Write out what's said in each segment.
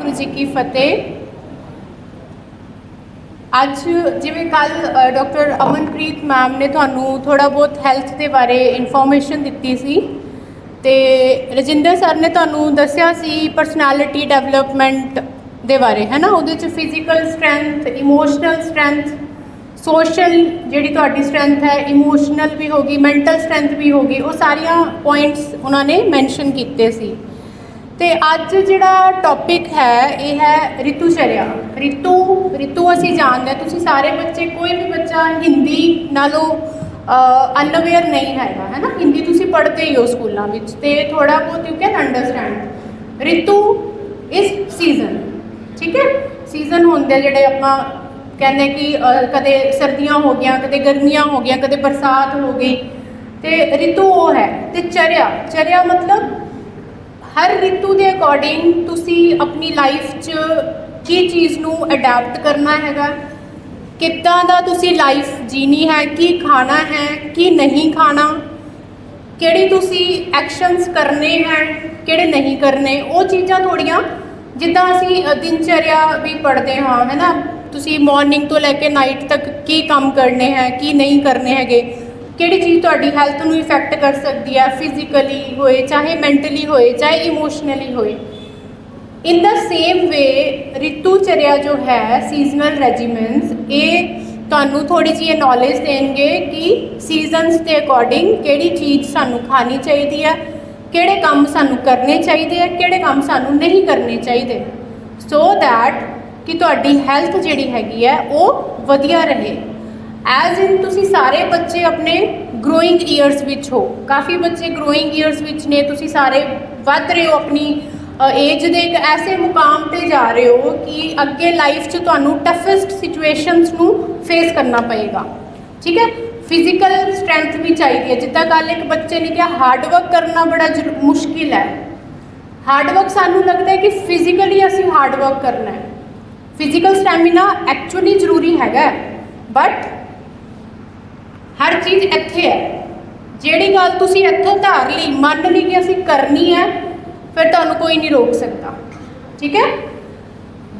वाहिगुरू जी की फतेह। अज जिवें कल डॉक्टर अमनप्रीत मैम ने तुहानू थोड़ा बहुत हैल्थ के बारे इन्फॉर्मेशन दिती सी ते रजिंदर सर ने तुहानू दस्सिया सी परसनैलिटी डेवलपमेंट दे बारे, है ना। उहदे च physical strength, emotional strength, social जिहड़ी तुहाडी स्ट्रैंथ है, इमोशनल भी होगी, मैंटल स्ट्रैंथ भी होगी, वो सारिया पॉइंट्स उन्होंने मैंशन किए सी। तो अज जिहड़ा टॉपिक है ये है ऋतुचर्या। ऋतु असीं जानते हैं, तुसीं सारे बच्चे, कोई भी बच्चा हिंदी नालों अनअवेयर नहीं है ना। हिंदी तुसीं पढ़ते ही हो स्कूलों में, तो थोड़ा बहुत you can understand. Ritu is season, ठीक है। सीजन होंगे जिहड़े आपां कहने कि कदे सर्दियाँ हो गई, कदे गर्मियाँ हो गई, कदे बरसात हो गई, तो ऋतु वो है। तो चर्या मतलब हर ऋतु के अकॉर्डिंग तुसी अपनी लाइफ की चीज़ नू अडैप्ट करना हैगा, किद्दां दा तुसी लाइफ जीनी है, की खाना है, की नहीं खाना, किहड़े तुसी एक्शनस करने हैं, किहड़े नहीं करने। वो चीज़ां थोड़ियां जिद्दां असीं दिनचर्या भी पढ़ते हाँ, है ना। तुसी मॉर्निंग तो लैके नाइट तक की काम करने हैं, की नहीं करने हैगे, किहड़ी चीज़ तुहाडी हैल्थ नू इफेक्ट कर सकती है, फिजिकली होए चाहे मैंटली होए चाहे इमोशनली होए। इन द सेम वे ऋतुचर्या जो है, सीजनल रेजिमेंट्स, ये तुहानू थोड़ी जी नॉलेज देंगे कि सीजनस के अकॉर्डिंग किहड़ी चीज़ सानू खानी चाहिए है, किहड़े काम सानू करने चाहिए है, किहड़े काम सानू नहीं करने चाहिए, सो दैट कि तुहाडी हैल्थ जिहड़ी हैगी है वो वधिया रहे। एज इन तुसी सारे बच्चे अपने ग्रोइंग ईयर्स विच हो, काफ़ी बच्चे ग्रोइंग ईयर्स विच ने, तुसी सारे वध रहे हो, अपनी एज के एक ऐसे मुकाम पर जा रहे हो कि अगे लाइफ च तुहानू टफेस्ट सिचुएशनस नू फेस करना पएगा, ठीक है। फिजिकल स्ट्रैंथ भी चाहिए है, जिद्दां कल एक बच्चे ने कहा हार्डवर्क करना बड़ा मुश्किल है। हार्डवर्क सानू लगता है कि फिजिकली असीं हार्डवर्क करना है, फिजिकल स्टैमिना एक्चुअली जरूरी हैगा, बट हर चीज़ इत्थे है। जिहड़ी गल तुसीं इत्थों धार ली, मन ली कि असीं करनी है, फिर तुहानू कोई नहीं रोक सकता, ठीक है।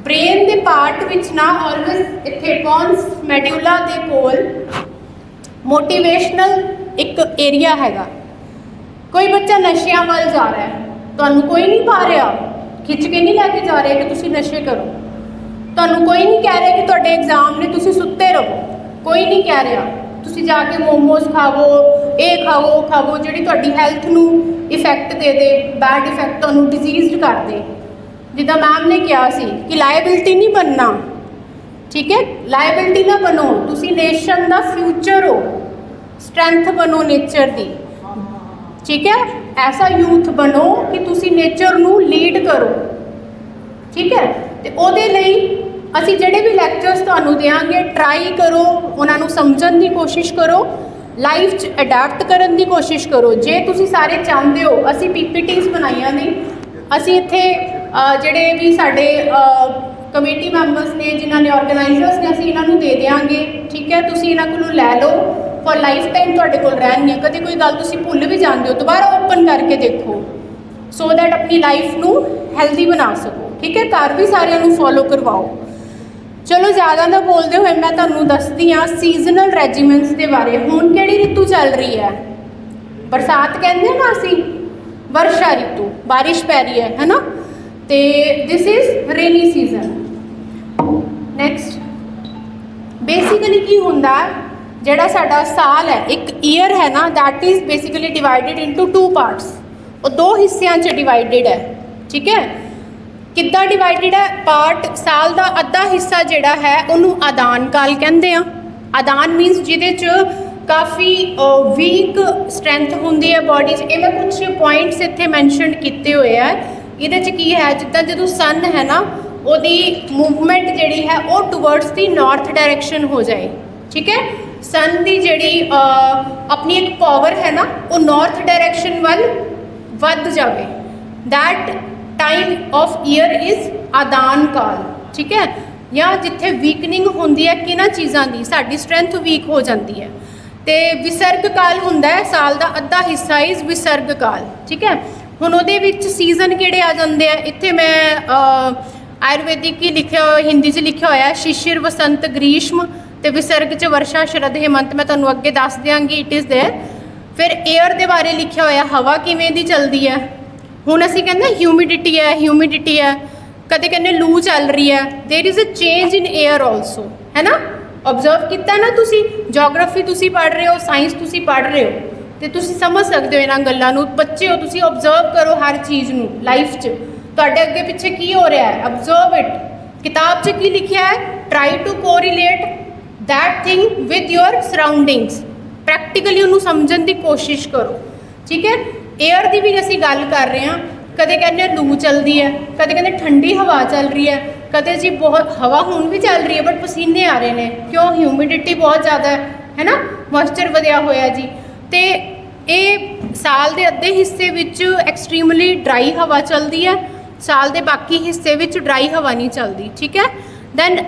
ब्रेन के पार्ट विच ना ऑलवेज इत्थे पॉन्स मेड्यूला दे कोल मोटिवेशनल एक एरिया हैगा। कोई बच्चा नशियां वाल जा रहा है, तुहानू कोई नहीं पा रहा, खिच के नहीं लैके जा रहे कि तुसीं नशे करो, तुहानू कोई नहीं कह रहा कि तुहाडे एग्जाम ने तुसीं सुत्ते रहो, कोई नहीं कह रहा तुसीं जाके मोमोज खावो, ये खावो, वो खावो, जिहड़ी तुहाडी हैल्थ नू इफेक्ट दे दे, बैड इफेक्ट तुहानू डिजीज़ कर दे। जिद्दां मैम ने कहा सी कि लायबिलिटी नहीं बनना, ठीक है। लायबिलिटी ना बनो, तुसीं नेशन दा फ्यूचर हो, स्ट्रैंथ बनो नेचर दी, ठीक है। ऐसा यूथ बनो कि तुसीं नेचर नू लीड करो, ठीक है। तो उहदे लई असीं जिहड़े भी लैक्चर्स तुहानू देंगे, ट्राई करो, उन्होंने समझण की कोशिश करो, लाइफ च अडैप्ट करन की कोशिश करो। जे तुसीं सारे चाहते हो, असीं PPTs बनाईयां ने, असीं इत्थे जिहड़े भी साडे कमेटी मैंबर्स ने, जिन्हां ने ऑर्गेनाइजर्स ने, असीं इन्हां नू दे देंगे, ठीक है। तुसीं इन्हां कोलों लै लो, फॉर लाइफ टाइम तुहाडे कोल रहणगीਆਂ। कदे कोई गल तुसीं भुल भी जाते हो, दोबारा ओपन करके देखो, सो दैट अपनी लाइफ नू हैल्दी बना सको, ठीक है। घर भी सारिਆਂ नू फॉलो करवाओ। चलो ज़्यादा ना बोलते हुए मैं तुहानू दसदी हाँ सीजनल रेजिमेंट्स के बारे। हुण किहड़ी ऋतु चल रही है? बरसात कहते हैं ना असीं, वर्षा ऋतु, बारिश पै रही है ना। तो this is rainy season. Next basically की हुंदा, जिहड़ा साडा साल है, एक ईयर है ना, that is basically divided into 2 parts. वो 2 हिस्सों च डिवाइडेड है, ठीक है। किद्दां डिवाइडेड है? पार्ट साल का अद्धा हिस्सा जिहड़ा है उन्होंने आदान काल कहते हैं। आदान मीनस जिहदे च काफ़ी वीक स्ट्रैंथ होंदी है बॉडी च। ये मैं कुछ पॉइंट्स इत्थे मैंशन किए हुए हैं। ये की है, जिद्दां जदों सन है ना, उहदी मूवमेंट जिहड़ी है वो टुवर्ड्स दी नॉर्थ डायरैक्शन हो जाए, ठीक है। सन की जिहड़ी अपनी एक पावर है ना, वो नॉर्थ डायरैक्शन वाल वध जाए, that time of year is आदान काल, ठीक है। या जिथे वीकनिंग होंदी है किन्हां चीज़ों की, साडी स्ट्रैंथ वीक हो जाती है। तो विसर्ग काल हुंदा है, साल का अद्धा हिस्सा इज़ विसर्ग काल, ठीक है। हुण उहदे विच सीजन किहड़े आ जांदे आ, इत्थे मैं आयुर्वेदिक ही लिखा हिंदी च लिखा होया शिशिर वसंत ग्रीष्म ते विसर्ग च वर्षा शरद हेमंत। मैं तुहानूं अगे दस दियांगी, इट इज़ देयर। फिर एयर दे बारे लिखा होया हवा किवें दी चलदी है। हुण असीं कहंदे ह्यूमिडिटी है, कदे कहने लू चल रही है। There is a change in air also, है ना। ऑब्जर्व किया ना तुसी, जोग्राफी तुसी पढ़ रहे हो, साइंस तुसी पढ़ रहे हो, तो तुसी समझ सकते हो इन्हां गल्लां नूं। बच्चे हो तुसी ऑब्जर्व करो हर चीज़ नूं लाइफ च, तुहाडे अगे पिछे की हो रहा है, ऑब्जर्व इट। किताब च की लिखिया है, try to correlate that thing with your surroundings. Practically उन्होंने समझण की कोशिश करो, ठीक है। एयर की भी असीं गल कर रहे हैं, कदे कहने लू चलती है, कदे कहने ठंडी हवा चल रही है, कदे जी बहुत हवा हुण भी चल रही है बट पसीने आ रहे हैं, क्यों? ह्यूमिडिटी बहुत ज़्यादा है ना, मॉइस्चर वधिया होया जी। तो ये साल के अद्धे हिस्से विच एक्सट्रीमली ड्राई हवा चलती है, साल के बाकी हिस्से विच ड्राई हवा नहीं चलती, ठीक है। दैन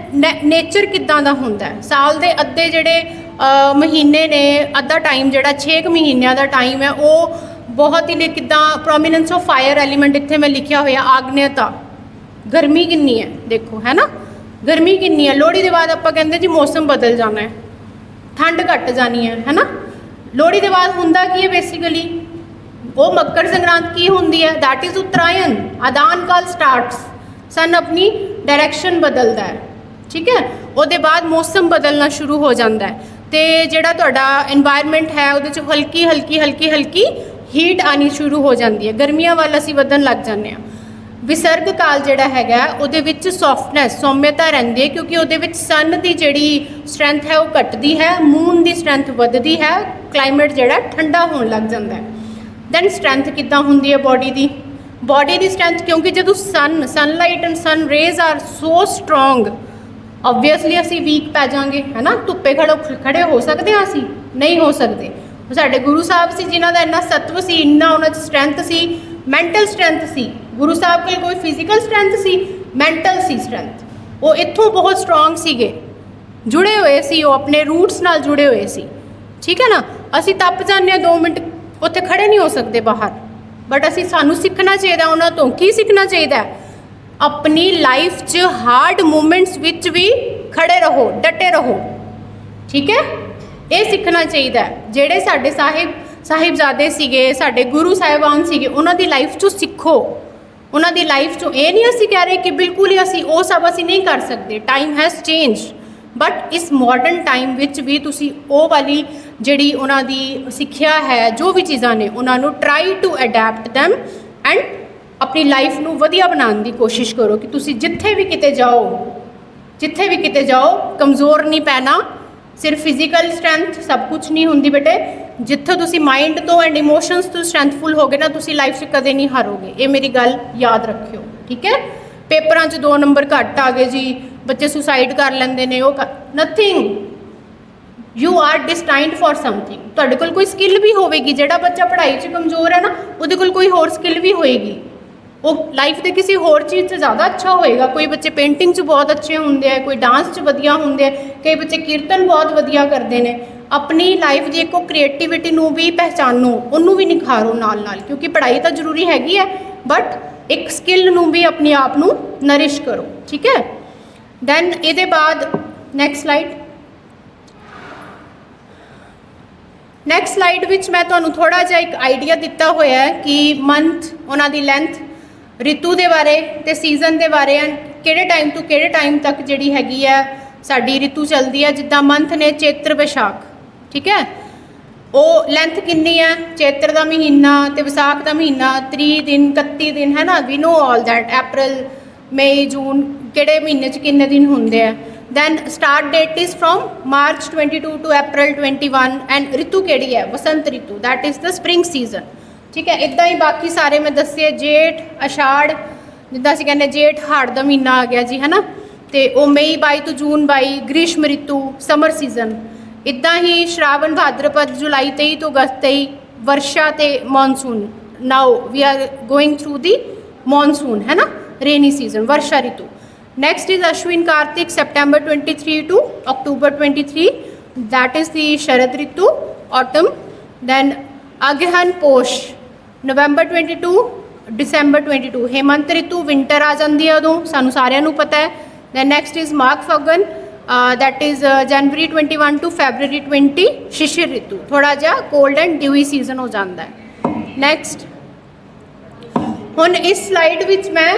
नेचर किद्दां दा हुंदा है, साल के अद्धे जिहड़े महीने ने, अद्धा टाइम जिहड़ा 6 महीनों का टाइम है, वो बहुत ही किद्दां प्रोमीनेंस ऑफ फायर एलीमेंट इत्थे मैं लिखा होया आग्नेयता। गर्मी कितनी है देखो, है ना, गर्मी कितनी है। लोहड़ी के बाद आपां कहंदे जी मौसम बदल जाना है, ठंड घट जानी है ना। लोहड़ी के बाद हुंदा की है बेसिकली, वो मकर संक्रांत की हुंदी है, दैट इज़ उत्तरायण, आदान काल स्टार्ट्स, सन अपनी डायरैक्शन बदलता है, ठीक है। उसदे बाद मौसम बदलना शुरू हो जाता है, तो जिहड़ा तुहाडा एनवायरनमेंट है उहदे च हल्की हल्की हीट आनी शुरू हो जाती है, गर्मियां वाल असीं वधन लग जाते हैं। विसर्ग काल जिहड़ा हैगा उहदे विच सॉफ्टनेस, सौम्यता रहिंदी है, क्योंकि उहदे विच सन की जिहड़ी स्ट्रैंथ है वो घटदी है, मून की स्ट्रैंथ वधदी है, क्लाइमेट जिहड़ा ठंडा होण लग जाता है। दैन स्ट्रैंथ किद्दां हुंदी है बॉडी की स्ट्रैंथ, क्योंकि जो sunlight and sun rays are so strong, obviously असी वीक पै जाएंगे, है ना। धुप्पे खड़े हो सकते हैं, असी नहीं हो सकते। साडे गुरु साहब से जिन्हों का इन्ना सत्व सी, इन्ना उन्होंने स्ट्रैंथ सी, मैंटल स्ट्रैंथ सी। गुरु साहब कोल कोई फिजिकल स्ट्रैंथ सी, मैंटल सी स्ट्रैंथ। वो इत्थों बहुत स्ट्रोंग सीगे, जुड़े हुए सी, वो अपने रूट्स नाल जुड़े हुए सी, ठीक है ना। असी तप जाने 2 मिनट उत्थे खड़े नहीं हो सकते बाहर, बट असी सानू सीखना चाहिए उन्होंने तो। की सीखना चाहिए? अपनी लाइफ च हार्ड मूवमेंट्स विच भी खड़े रहो, डटे रहो, ठीक है। ये सीखना चाहिए। जेड़े साडे साहिबजादे सीगे, साडे गुरु साहिबान सीगे, उन्हां दी लाइफ चो सीखो। उन्हां दी लाइफ चो ये नहीं असी कह रहे कि बिल्कुल ही असी वो सब असी नहीं कर सकते, टाइम हैज़ चेंज, बट इस मॉडर्न टाइम विच भी तुसी वो वाली जिहड़ी उन्हां दी सिक्ख्या है, जो भी चीज़ां ने, उन्हां नूं try to adapt them and अपनी लाइफ नूं वधिया बनाउण दी कोशिश करो कि तुसी जिथे भी किते जाओ कमज़ोर नहीं पैना। सिर्फ फिजिकल स्ट्रैंथ सब कुछ नहीं हुंदी बेटे, जिथे तुसी माइंड तो एंड इमोशनस तो स्ट्रैंथफुल हो गए ना, तुसी लाइफ से कदे नहीं हारोगे। ये मेरी गल याद रखियो, ठीक है। पेपरां च 2 नंबर घट आ गए जी, बच्चे सुसाइड कर लेंदे ने, वो nothing, you are destined for something. तुहाडे कोल कोई स्किल भी होगी, जिहड़ा बच्चा पढ़ाई च कमज़ोर है ना, उहदे कोल कोई होर स्किल भी होएगी, वो लाइफ के किसी होर चीज़ से ज़्यादा अच्छा होएगा। कोई बच्चे पेंटिंग च बहुत अच्छे होंगे, कोई डांस च वधिया होंगे, कई बच्चे कीर्तन बहुत वधिया करते हैं। अपनी लाइफ की एक क्रिएटिविटी नूं भी पहचानो, उन्होंने भी निखारो नाल नाल, क्योंकि पढ़ाई तो जरूरी हैगी है, बट एक स्किल नूं भी अपने आप नूं नरिश करो, ठीक है। दैन ये बाद नैक्सट स्लाइड विच मैं तुहानूं थोड़ा जिहा एक आइडिया दिता होया है कि मंथ, उन्हां दी लेंथ, रितु के बारे ते सीजन के बारे, किहड़े टाइम तो किहड़े टाइम तक जिहड़ी हैगी है साडी रितु चलती है। जिद्दां मंथ ने चेत्र विशाख, ठीक है, वो लेंथ कितनी है, चेत्र का महीना तो विसाख का महीना 30 दिन 31 दिन, है ना। वी नो ऑल दैट, अप्रैल मई जून किहड़े महीने च कितने दिन होंदे है। Then start date is from March 22 to April 21, and रितु केड़ी है, Vasant ritu, that is the spring season, ठीक है। इदा ही बाकी सारे मैं दसे, जेठ अषाढ़, जिद्दां असीं कहने जेठ हाड़ का महीना आ गया जी, है ना। तो वो मई 22 तो जून 22 ग्रीष्म रितु, समर सीजन। इदा ही श्रावण भाद्रपद जुलाई 23 तो अगस्त 23 वर्षा ते monsoon. Now we are going through the monsoon, है ना, rainy season, varsha ritu. Next is Ashwin Kartik September 23 to October 23, that is the Sharad ritu, autumn. Then Aghan Posh November 22 December 22 Hemant ritu winter आ जाती है उदों, सानू सारिਆਂ ਨੂੰ पता है। Then next is Magh Phagan, that is January 21 to February 20 Shishir ritu, थोड़ा जा कोल्ड एंड ड्यूई सीजन हो जाता है। नैक्सट हुण इस स्लाइड विच मैं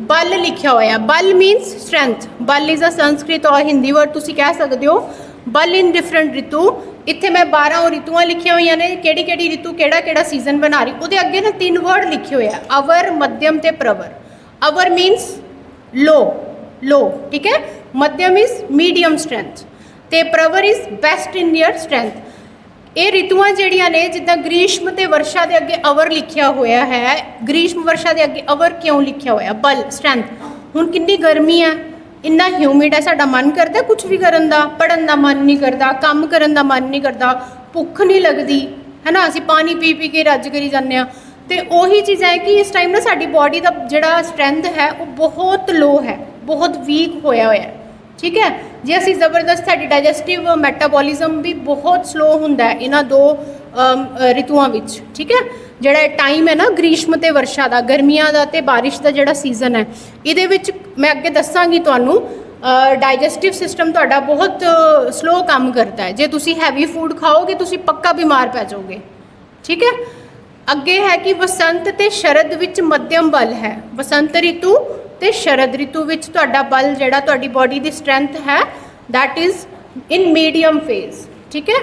बल लिखा होया, बल मीनस स्ट्रेंथ, बल इज़ अ संस्कृत और हिंदी वर्ड तुसी कह सकते हो। बल इन डिफरेंट रितु, इत्थे मैं 12 रितुआं लिखिया हुई ने, केड़ी केड़ी रितु केड़ा केड़ा सीजन बना रही, उहदे अगे ना 3 वर्ड लिखे हुए हैं, अवर, मध्यम ते प्रवर। अवर मीनस लो, लो, ठीक है। मध्यम इज़ मीडियम स्ट्रेंथ ते प्रवर is best in year strength. ये रितुआं जिहड़ियां ने, जिद्दां ग्रीष्म ते वर्षा के अगे अवर लिखिया होया है, ग्रीष्म वर्षा के अगे अवर क्यों लिखिया होया, बल स्ट्रेंथ। हुण कितनी गर्मी है, इन्ना ह्यूमिड है, साडा मन करता कुछ भी करन दा, पढ़न दा मन नहीं करता, काम करन दा मन नहीं करता, भुख नहीं लगती है ना, असीं पानी पी पी के रज करी जाने। तो उही चीज़ है कि इस टाइम ना साडी बॉडी का जिहड़ा स्ट्रेंथ है वो बहुत लो है, बहुत वीक होया होया है, ठीक है। जे असीं जबरदस्त, साडी डाइजेस्टिव मैटाबॉलिज्म भी बहुत स्लो हुंदा है इन्हां 2 रितुआं विच, ठीक है। जिहड़ा टाइम है ना ग्रीष्म ते वर्षा दा, गर्मियां दा ते बारिश दा जिहड़ा सीजन है, इहदे विच मैं अगे दस्सांगी तुहानूं डाइजेस्टिव सिस्टम तुहाडा बहुत स्लो काम करता है। जे तुसीं हैवी फूड खाओगे तुसीं पक्का बीमार पै जाओगे, ठीक है। अगे है कि वसंत ते शरद विच मध्यम बल है, वसंत रितु ते शरद रितु विच तुहाडा बल जिहड़ा तुहाडी बॉडी दी स्ट्रेंथ है that is in medium phase, ठीक है।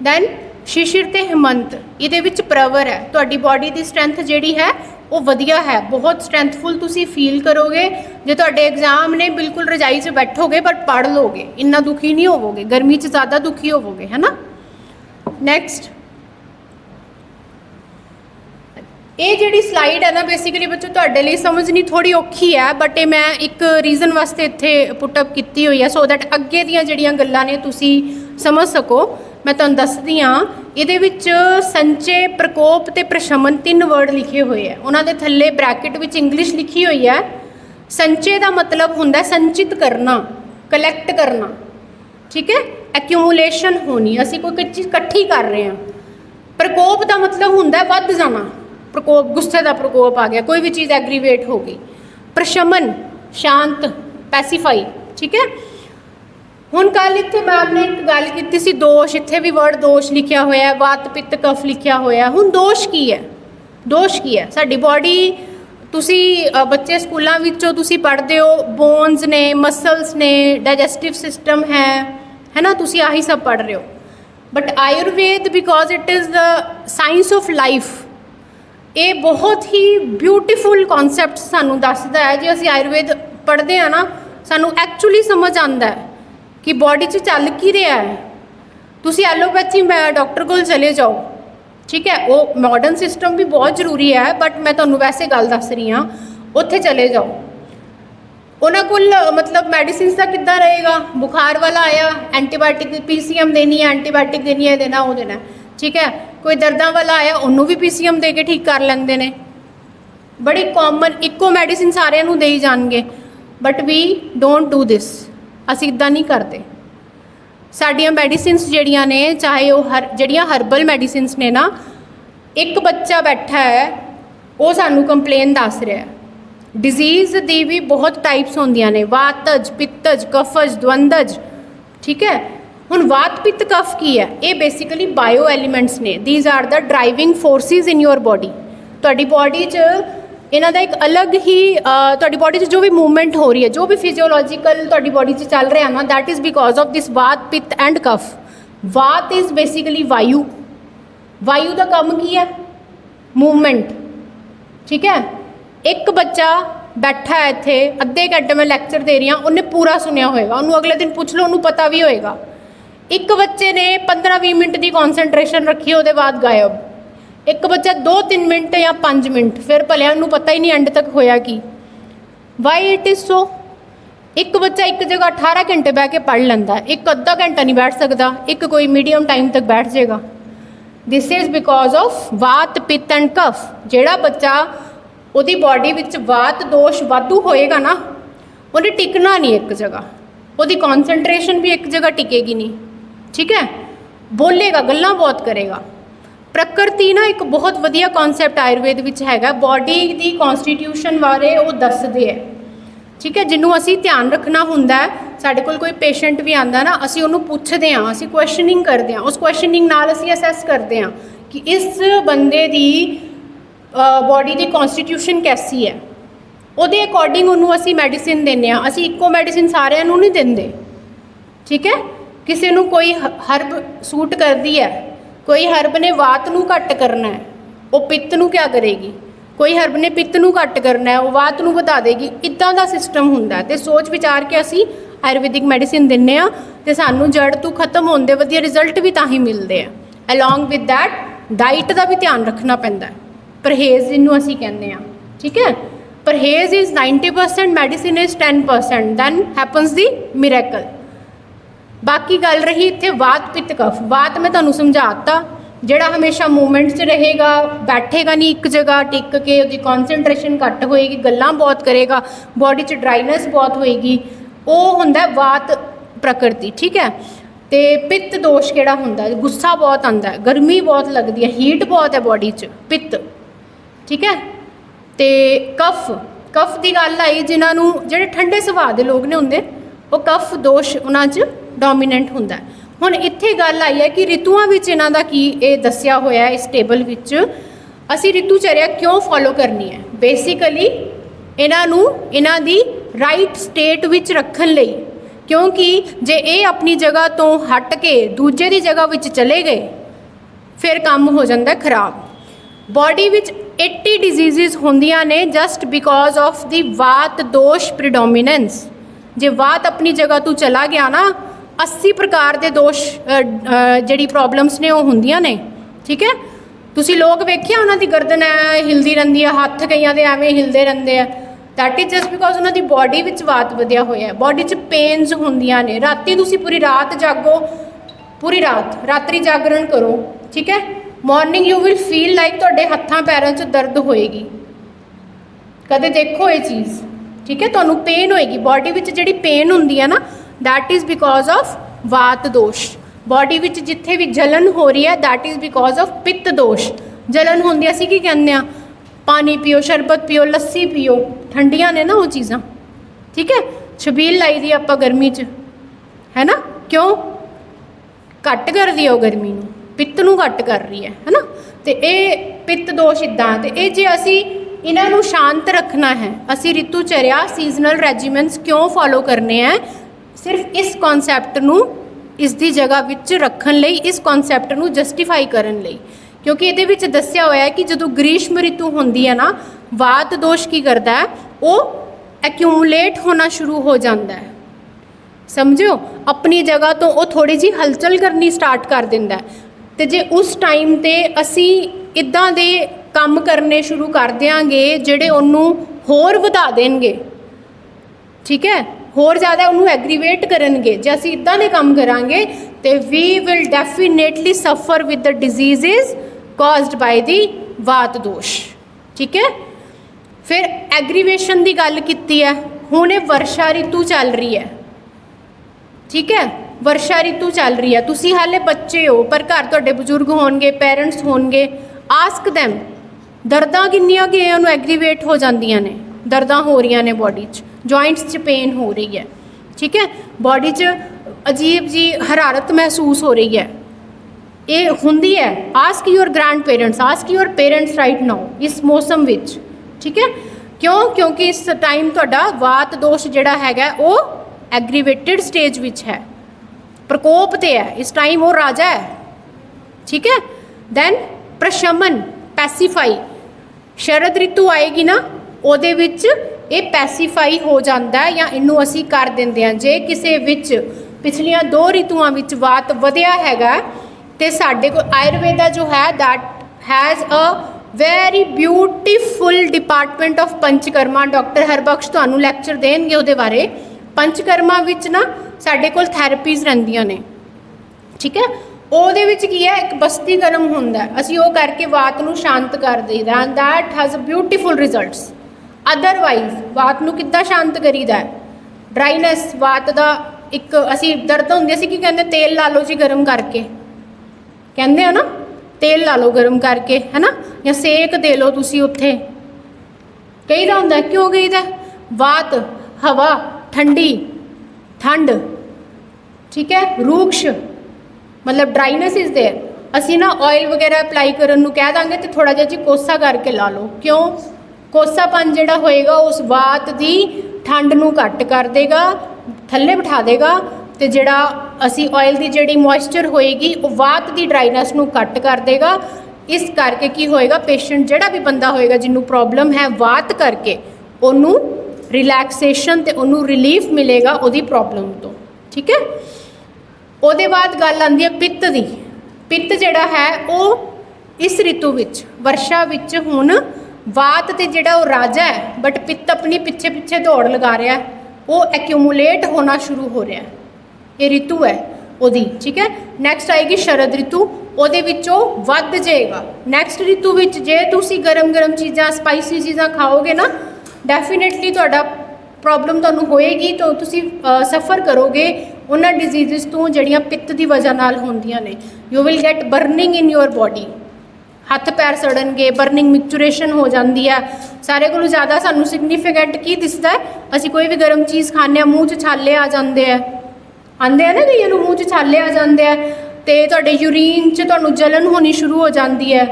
दैन शिशिर ते हेमंत, इहदे विच प्रवर है, तुहाडी बॉडी दी स्ट्रेंथ जिहड़ी है वो वधिया है, बहुत स्ट्रेंथफुल तुसीं फील करोगे। जे तुहाडे एग्जाम ने बिल्कुल रजाई च बैठोगे पर पढ़ लोगे, इन्ना दुखी नहीं होवोगे, गर्मी च ज़्यादा दुखी होवोगे, है ना। नैक्सट ये जिहड़ी स्लाइड है ना बेसिकली बच्चों तुहाडे लई समझनी थोड़ी औखी है, बट ये मैं एक रीजन वास्ते इत्थे पुटअप कीती हुई है सो दैट अगे दीयां जिहड़ियां गल्लां ने तुसीं समझ सको। मैं तुहानूं दसदी हां, इहदे विच संचय, प्रकोप ते प्रशमन 3 वर्ड लिखे हुए हैं, उन्हां दे थल्ले ब्रैकेट विच इंग्लिश लिखी हुई है। संचय का मतलब हुंदा संचित करना, कलैक्ट करना, ठीक है, एक्यूमुलेशन होनी, असीं कोई चीज़ इकट्ठी कर रहे हैं। प्रकोप का मतलब हुंदा वध जाना, प्रकोप गुस्से का प्रकोप आ गया, कोई भी चीज़ एग्रीवेट हो गई। प्रशमन शांत, पैसीफाई, ठीक है। हुण कल इत्थे मैम ने एक गल कीती सी दोष, इत्थे भी वर्ड दोष लिखिया होया है, वात पित्त कफ लिखिया होया। हुण दोष की है, दोष की है साडी बॉडी, तुसी बच्चे स्कूलों विचों तुसी पढ़ते हो, बोन्स ने, मसल्स ने, डाइजेस्टिव सिस्टम है ना, तुसी आही सब पढ़ रहे हो। But Ayurveda because it is the science of life, ये बहुत ही ब्यूटीफुल कॉन्सैप्ट सानू दसदा है। जो असीं आयुर्वेद पढ़ते हैं ना, सानू एक्चुअली समझ आता है कि बॉडी च चल की रहा है। तुसी एलोपैथी डॉक्टर को चले जाओ, ठीक है, वो मॉडर्न सिस्टम भी बहुत जरूरी है, बट मैं तुहानू वैसे गल दस रही हाँ, उत्थे चले जाओ, उन्होंने कोल मतलब मेडिसिन का किद्दां रहेगा, बुखार वाला आया एंटीबायोटिक PCM देनी है, एंटीबायोटिक देनी है, देना वो देना, ठीक है। कोई दर्दां वाला आया उन्होंने भी PCM दे के ठीक कर लेंदे ने, बड़ी कॉमन इको मेडिसिन सारिਆਂ ਨੂੰ देई जाणगे। But we don't do this, असीं इदां नहीं करते। साडियां मेडिसिनस जिहड़ियां ने, चाहे वो जिहड़ियां हर्बल मेडिसिनस ने ना, एक बच्चा बैठा है वो सानू कंप्लेन दस रहा है। डिजीज़ दी भी बहुत टाइप्स होंदियां ने, वातज, पित्तज, कफज, द्वंदज, ठीक है। हुण वात पित्त कफ की है, ये बेसिकली बायो एलीमेंट्स ने, these are the driving forces in your body. तुहाडी बॉडी च इन्हां दा एक अलग ही तुहाडी बॉडी च जो भी मूवमेंट हो रही है, जो भी फिजियोलॉजिकल तुहाडी बॉडी च चल रहा है ना, that is because of this वात पित्त एंड कफ। वात इज़ बेसिकली वायु, वायु का काम की है, मूवमेंट, ठीक है। एक बच्चा बैठा है इत्थे, अद्धे घंटे में लैक्चर दे रही हूँ, उन्हें पूरा सुनिया होएगा, उन्होंने अगले दिन पूछ लो, उन्होंने पता भी होएगा। एक बच्चे ने 15-20 मिनट की कॉन्सनट्रेशन रखी, उसके बाद गायब। एक बच्चा 2-3 मिनट या 5 मिनट, फिर भले उन्होंने पता ही नहीं एंड तक होया कि। Y it is so? एक बच्चा एक जगह 18 घंटे बह के पढ़ लेंदा, एक अद्धा घंटा नहीं बैठ सकता, एक कोई मीडियम टाइम तक बैठ जाएगा। दिस इज़ बिकॉज ऑफ वात पित्त एंड कफ। जिहड़ा बच्चा उहदी बॉडी विच वात दोष वाधू होएगा ना, उन्हें टिकना नहीं एक जगह, उहदी कॉन्सनट्रेशन भी एक जगह टिकेगी नहीं, ठीक है। बोलेगा, गल्लां बहुत करेगा, प्रकृति ना एक बहुत वधिया कॉन्सैप्ट आयुर्वेद विच हैगा, बॉडी की कॉन्स्टिट्यूशन बारे वो दसदे है, ठीक है। जिन्हों असी ध्यान रखना हुंदा है, साडे कोल कोई पेशेंट भी आंदा ना, असी उन्हों पुछदे हां, असी क्वेश्चनिंग करदे हां, उस क्वेश्चनिंग नाल असी असैस करदे हां कि इस बंदे दी बॉडी की कॉन्स्टिट्यूशन कैसी है, उहदे अकॉर्डिंग उन्होंने असी मैडिसिन देने हां। असी इक्को मैडिसिन सारिआं नूं नहीं दिंदे, ठीक है। किसी नूं कोई हर्ब सूट करदी है, कोई हर्ब ने वात नूं घट करना है, वो पित्त नूं क्या करेगी, कोई हर्ब ने पित्त नूं घट करना है, वो वात नूं वधा देगी। इदां दा सिस्टम हुंदा है, ते सोच विचार के असी आयुर्वेदिक मैडिसिन दिंने आ, ते सानूं जड़ तो खत्म होण दे वधिया रिजल्ट भी तां ही मिलदे आ। अलॉन्ग विद दैट डाइट का भी ध्यान रखना पैंदा है, परहेज जिन्हों असी कहने आ, ठीक है। परहेज is 90%, medicine is 10%, then happens the miracle. बाकी गल रही इत्थे वात पित्त कफ। वात मैं तुहानूं समझाता, जिहड़ा हमेशा मूवमेंट च रहेगा, बैठेगा नहीं एक जगह टिक के, उसकी कॉन्सनट्रेशन घट होएगी, गल्लां बहुत करेगा, बॉडी च ड्राइनेस बहुत होएगी, वो हुंदा वात प्रकृति, ठीक है। तो पित्त दोष किहड़ा हुंदा, गुस्सा बहुत आंदा है, गर्मी बहुत लगती है, हीट बहुत है बॉडी च, पित्त, ठीक है। तो कफ, कफ की गल आई, जिन्होंने जिहड़े ठंडे सुभाਅ दे लोग ने हुंदे, वो कफ दोष उन्हां च डोमीनेंट हुंदा है। हुण इत्थे गल आई है कि रितुआं विच इन्हां दा की ये दस्सिया होया इस टेबल विच, असी रितुचर्या क्यों फॉलो करनी है। बेसिकली इन्हां नूं इन्हां दी राइट स्टेट विच रखण लई, क्योंकि जे ये अपनी जगह तो हट के दूजे की जगह विच चले गए फिर काम हो जाता है खराब। बॉडी विच 80 डिजीज़ होंदियां ने जस्ट बिकॉज ऑफ द वात दोष प्रिडोमिनेंस। जे वात अपनी जगह तो चला गया ना, 80 प्रकार के दोष जिहड़ी प्रॉब्लम्स ने वो होंदियां ने, ठीक है। तुसी लोग वेखिया उन्हां दी गर्दन ऐ हिलदी रहिंदी है, हत्थ कईयां दे एवें हिलदे रहिंदे आ, दैट इज़ जस्ट बिकॉज उन्हां दी बॉडी विच वात वधिया होया है। बॉडी च पेन्स होंदियां ने, राती तुसी पूरी रात जागो, पूरी रात रात्रि जागरण करो, ठीक है। Morning you will feel like तुहाडे हत्थां पैरां च दर्द होएगी, कदे देखो ये चीज़, ठीक है। तुहानूं पेन होएगी बॉडी विच, जिहड़ी पेन हुंदी है ना, दैट इज़ बिकॉज ऑफ वात दोष। बॉडी विच जिथे भी जलन हो रही है, दैट इज़ बिकॉज ऑफ पित्त दोष। जलन होंदी असीं की कहंदे आ, पानी पियो, शरबत पियो, लस्सी पियो, ठंडियां ने ना वो चीज़ां, ठीक है। छबील लाई दी आपां गर्मी च, है ना, क्यों घट कर दी है, गर्मी नूं पित्त नूं घट कर रही है ना। तो ये पित्त दोष इदां, तो ये जे असी इन्हां नूं शांत रखना है, असी रितुचर्या सीजनल रेजिमेंट्स क्यों फॉलो करने हैं, सिर्फ इस कॉन्सैप्ट नूं इसकी जगह विच रखण लई, इस कॉन्सैप्ट नूं जस्टिफाई करन लई। क्योंकि ये विच दस्सिया होया है कि जो ग्रीष्म ऋतु होंदी है ना, वात दोष की करता है, वो एक्यूमुलेट होना शुरू हो जाता है, समझो अपनी जगह तो वो थोड़ी जी हलचल करनी स्टार्ट कर दिंदा है। तो जे उस टाइम ते असी इदां दे काम करने शुरू कर देंगे जिहड़े उन्हों होर वधा देणगे, ठीक है, होर ज़्यादा उन्होंने एग्रीवेट करनगे। जे असी इदां दे काम करांगे तो we will definitely suffer with the disease caused by the vata dosha, ठीक है। फिर एग्रीवेशन की गल कीती है, हुण ये वर्षा ऋतु चल रही है, ठीक है, वर्षा ऋतु चल रही है, तुसी हाले बच्चे हो पर घर तुहाडे बजुर्ग होणगे, पेरेंट्स होणगे, आस्क दैम दर्दां किन्नियां कि उन्होंने एग्रीवेट हो जांदियां ने, दर्दां हो रही ने बॉडी च, जॉइंट्स च पेन हो रही है, ठीक है, बॉडी च अजीब जी हरारत महसूस हो रही है, ये हुंदी है। Ask your grand parents, ask your parents right now इस मौसम विच, ठीक है। क्यों, क्योंकि इस टाइम तुहाडा वात दोष जिहड़ा हैगा वो एग्रीवेटेड स्टेज विच है, प्रकोप ते है, इस टाइम वो राजा है, ठीक है। दैन प्रशमन, पैसीफाई, शरद ऋतु आएगी ना, ਉਹਦੇ ਵਿੱਚ ਇਹ ਪੈਸੀਫਾਈ ਹੋ ਜਾਂਦਾ ਹੈ ਜਾਂ ਇਹਨੂੰ ਅਸੀਂ ਕਰ ਦਿੰਦੇ ਹਾਂ। ਜੇ ਕਿਸੇ ਵਿੱਚ ਪਿਛਲੀਆਂ 2 ऋतुआं ਵਿੱਚ ਵਾਤ ਵਧਿਆ ਹੈਗਾ ਤੇ ਸਾਡੇ ਕੋਲ ਆਯੁਰਵੇਦਾ ਜੋ ਹੈ that has a very beautiful department of Panchakarma. Doctor Harbakhsh ਤੁਹਾਨੂੰ ਲੈਕਚਰ ਦੇਣਗੇ ਉਹਦੇ ਬਾਰੇ। पंचकर्मा ਵਿੱਚ ना ਸਾਡੇ ਕੋਲ ਥੈਰੇਪੀਜ਼ ਰਹਿੰਦੀਆਂ ਨੇ, ठीक है। ਉਹਦੇ ਵਿੱਚ ਕੀ ਹੈ, ਇੱਕ ਬਸਤੀਕਰਮ ਹੁੰਦਾ, ਅਸੀਂ ਉਹ ਕਰਕੇ ਵਾਤ ਨੂੰ ਸ਼ਾਂਤ ਕਰ ਦਈਦਾ and that has a beautiful results. Otherwise वात नूं किद्दां शांत करीदा है, ड्राइनेस वात दा एक असी दर्द होंदी असी की कहंदे तेल ला लो जी गर्म करके, कहंदे हो ना, तेल ला लो गर्म करके, है ना, या सेक दे लो तुसी उत्थे। कहीदा हुंदा क्यों कहीदा? वात, हवा ठंडी, ठंड, ठीक है, रूक्ष मतलब ड्राइनेस इज देयर। असी ना ऑयल वगैरह अप्लाई करन नूं कह दांगे तो थोड़ा जिहा जी कोसा करके ला लो। क्यों? कोसापन जिहड़ा होएगा उस वात दी ठंड नूं घट कर देगा, थल्ले बिठा देगा, तो जिहड़ा असी ऑयल की जिहड़ी मॉइस्चर होएगी वो वात की ड्राइनेस नूं घट कर देगा। इस करके की होएगा, पेशेंट जिहड़ा भी बंदा होएगा जिन्हों प्रॉब्लम है वात करके, उन्हों रिलैक्सेशन ते उन्हों रिलीफ मिलेगा उहदी प्रॉब्लम तो, ठीक है। उहदे बाद गल आंदी है पित्त दी। पित्त जिहड़ा है वो इस ऋतु विच वर्षा विच हुण वात ते जिहड़ा वो राजा है, बट पित्त अपनी पिछे पिछे दौड़ लगा रहा है, वो एक्यूमुलेट होना शुरू हो रहा है। ये ऋतु है ओदी, ठीक है। नैक्सट आएगी शरद ऋतु, ਉਹਦੇ ਵਿੱਚੋਂ ਵੱਧ ਜਾਏਗਾ। ਨੈਕਸਟ ऋतु ਵਿੱਚ ਜੇ ਤੁਸੀਂ ਗਰਮ ਗਰਮ ਚੀਜ਼ਾਂ ਸਪਾਈਸੀ ਚੀਜ਼ਾਂ ਖਾਓਗੇ ਨਾ, ਡੈਫੀਨੇਟਲੀ ਤੁਹਾਡਾ ਪ੍ਰੋਬਲਮ ਤੁਹਾਨੂੰ ਹੋਏਗੀ, ਤਾਂ ਤੁਸੀਂ ਸਫਰ ਕਰੋਗੇ ਉਹਨਾਂ ਡਿਜ਼ੀਜ਼ਸ ਤੋਂ ਜਿਹੜੀਆਂ ਪਿੱਤ ਦੀ ਵਜ੍ਹਾ ਨਾਲ ਹੁੰਦੀਆਂ ਨੇ। You will get burning in your body, ਹੱਥ ਪੈਰ ਸੜਨਗੇ, ਬਰਨਿੰਗ ਮਿਕਚੁਰੇਸ਼ਨ ਹੋ ਜਾਂਦੀ ਹੈ। ਸਾਰੇ ਕੋਲੋਂ ਜ਼ਿਆਦਾ ਸਾਨੂੰ ਸਿਗਨੀਫੀਕੈਂਟ ਕੀ ਦਿਸਦਾ ਹੈ? ਅਸੀਂ ਕੋਈ ਵੀ ਗਰਮ ਚੀਜ਼ ਖਾਂਦੇ ਹਾਂ ਮੂੰਹ 'ਚ ਛਾਲੇ ਆ ਜਾਂਦੇ ਆ, ਆਉਂਦੇ ਆ ਨਾ ਕਈਆਂ ਨੂੰ ਮੂੰਹ 'ਚ ਛਾਲੇ ਆ ਜਾਂਦੇ ਆ, तो तुहाडे यूरीन च तुहानूं जलन होनी शुरू हो जाती है,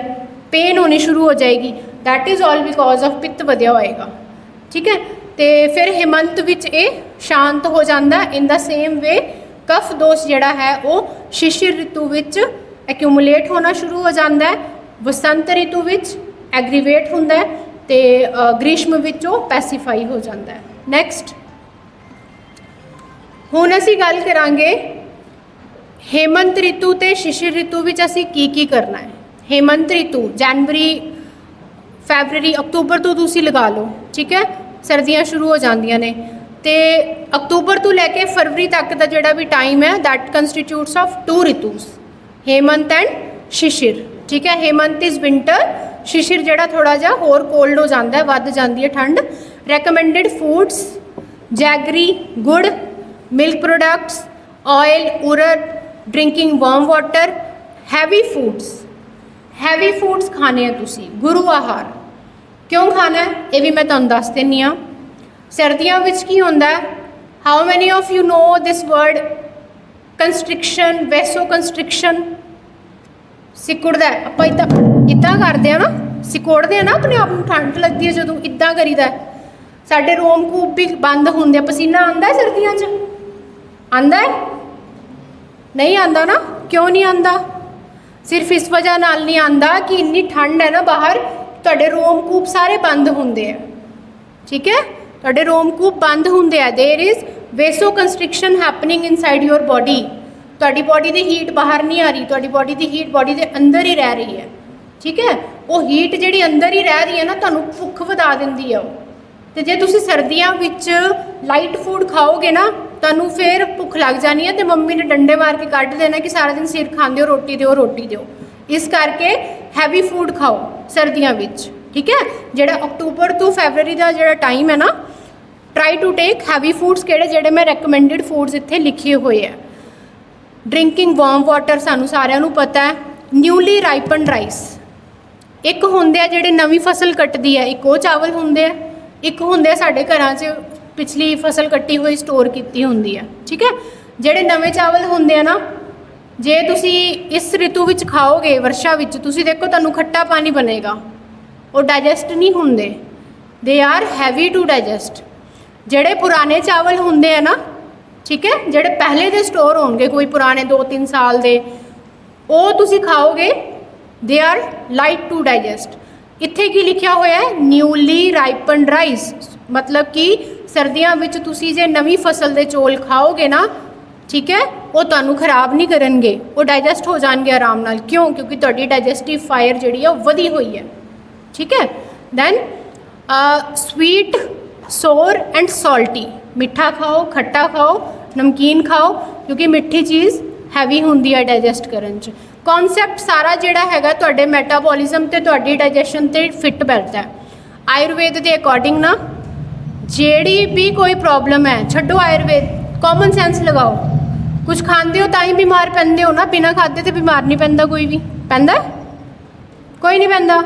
पेन होनी शुरू हो जाएगी। That is all because of पित्त वधिया होएगा, ठीक है। तो फिर हेमंत विच ये शांत हो जाता। इन द सेम वे कफ दोष जिहड़ा है वो शिशिर ऋतु विच एक्यूमुलेट होना शुरू हो जाता है, बसंत ऋतु विच एग्रीवेट हुंदा है, तो ग्रीष्म विच वो पैसीफाई हो जाता है। नैक्सट हुण असीं गल करांगे हेमंत ऋतु ते शिशिर ऋतु विच असीं की करना है। हेमंत ऋतु जनवरी फैबररी अक्तूबर तो तुसीं लगा लो, ठीक है, सर्दियां शुरू हो जांदियां ने, तो अक्तूबर तो लैके फरवरी तक का जिहड़ा भी टाइम है दैट कंस्टिट्यूट्स ऑफ 2 ऋतुस, हेमंत एंड शिशिर, ठीक है। हेमंत इज़ विंटर, शिशिर जिहड़ा थोड़ा जिहा होर कोल्ड हो जाता है, वध जाती है ठंड। रैकमेंडेड फूड्स जैगरी, गुड़, मिल्क प्रोडक्ट्स, ऑयल, उरद, drinking warm water, heavy foods खाने हैं तुसी। गुरु आहार क्यों खाना है ये भी मैं तुहानूं दस दिंदी हाँ। सर्दियों विच की होंदा है? How many of you know this word constriction, vaso constriction? सिकुड़दा है, आपां इदां करदे आ ना, सिकोड़दे हैं ना अपने आप को, ठंड लगती है जदों इदां करीदा है, साडे रोमकूप भी बंद होंदे, पसीना आंदा है सर्दियों च, आंदा है? नहीं आंदा ना। क्यों नहीं आंदा? सिर्फ इस वजह नाल नहीं आंदा कि इन्नी ठंड है ना बाहर, तुहाडे रोमकूप सारे बंद होंदे हैं, ठीक है, तुहाडे रोमकूप बंद होंदे हैं। There is vasoconstriction happening inside your body. तुहाडी बॉडी की हीट बाहर नहीं आ रही, तुहाडी बॉडी की हीट बॉडी के अंदर ही रह रही है, ठीक है। वो हीट जिहड़ी अंदर ही रह रही है ना, तुहानूं भुख वधा दिंदी है। तो जे तुसीं सर्दियों विच लाइट फूड खाओगे ना, तुहानूं फिर भुख लग जानी है, तो मम्मी ने डंडे मार के कढ़ देना कि सारा दिन सिर खांदे हो, रोटी दिओ रोटी दिओ। इस करके हैवी फूड खाओ सर्दियों विच, ठीक है। जिहड़ा अक्तूबर तो फैबररी का जिहड़ा टाइम है ना, try to take heavy foods. किहड़े जिहड़े मैं रैकमेंडेड फूड्स इत्थे लिखे हुए हैं। ड्रिंकिंग वार्म वाटर सानूं सारिआं नूं पता है। न्यूली राइपनड राइस, एक हुंदे आ जिहड़े नवीं फसल कट्टदी है, एक वो चावल हुंदे आ, एक हुंदे साडे घरां 'च पिछली फसल कट्टी हुई स्टोर की होंगी है, ठीक है। जिहड़े नवे चावल होंदे आ ना, जे तुसी इस ऋतु विच खाओगे वर्षा विच, तुसी देखो तुहानूं खट्टा पानी बनेगा, वो डाइजैसट नहीं होंदे, दे आर हैवी टू डाइजैसट। जिहड़े पुराने चावल होंदे आ ना, ठीक है, जिहड़े पहले दे स्टोर होणगे कोई पुराने 2-3 साल दे, वो तुसी खाओगे, दे आर लाइट टू डाइजैसट। इत्थे की लिखा हुआ है? न्यूली राइपनड राइस, मतलब कि सर्दियों में तुसी जे नवी फसल के चौल खाओगे ना, ठीक है, वो तुहानूं खराब नहीं करनगे, वो डाइजैसट हो जाएंगे आराम नाल। क्यों? क्योंकि तुहाडी डाइजैसटिव फायर जिहड़ी है वधी हुई है, ठीक है। दैन स्वीट, सोर एंड सॉल्टी, मिठा खाओ, खट्टा खाओ, नमकीन खाओ, क्योंकि मिठी चीज़ हैवी होंदी है डाइजैसट करन च। कॉन्सैप्ट सारा जिहड़ा हैगा तुहाडे मैटाबॉलिज्म ते तुहाडी डाइजैशन ते फिट बैठदा है। आयुर्वेद के अकॉर्डिंग ना, जेड़ी भी कोई प्रॉब्लम है, छड्डो आयुर्वेद, कॉमन सेंस लगाओ। कुछ खाते हो तां ही बीमार पैंदे हो ना, बिना खाते तो बीमार नहीं पैंदा कोई भी, पैंदा कोई नहीं पैंदा।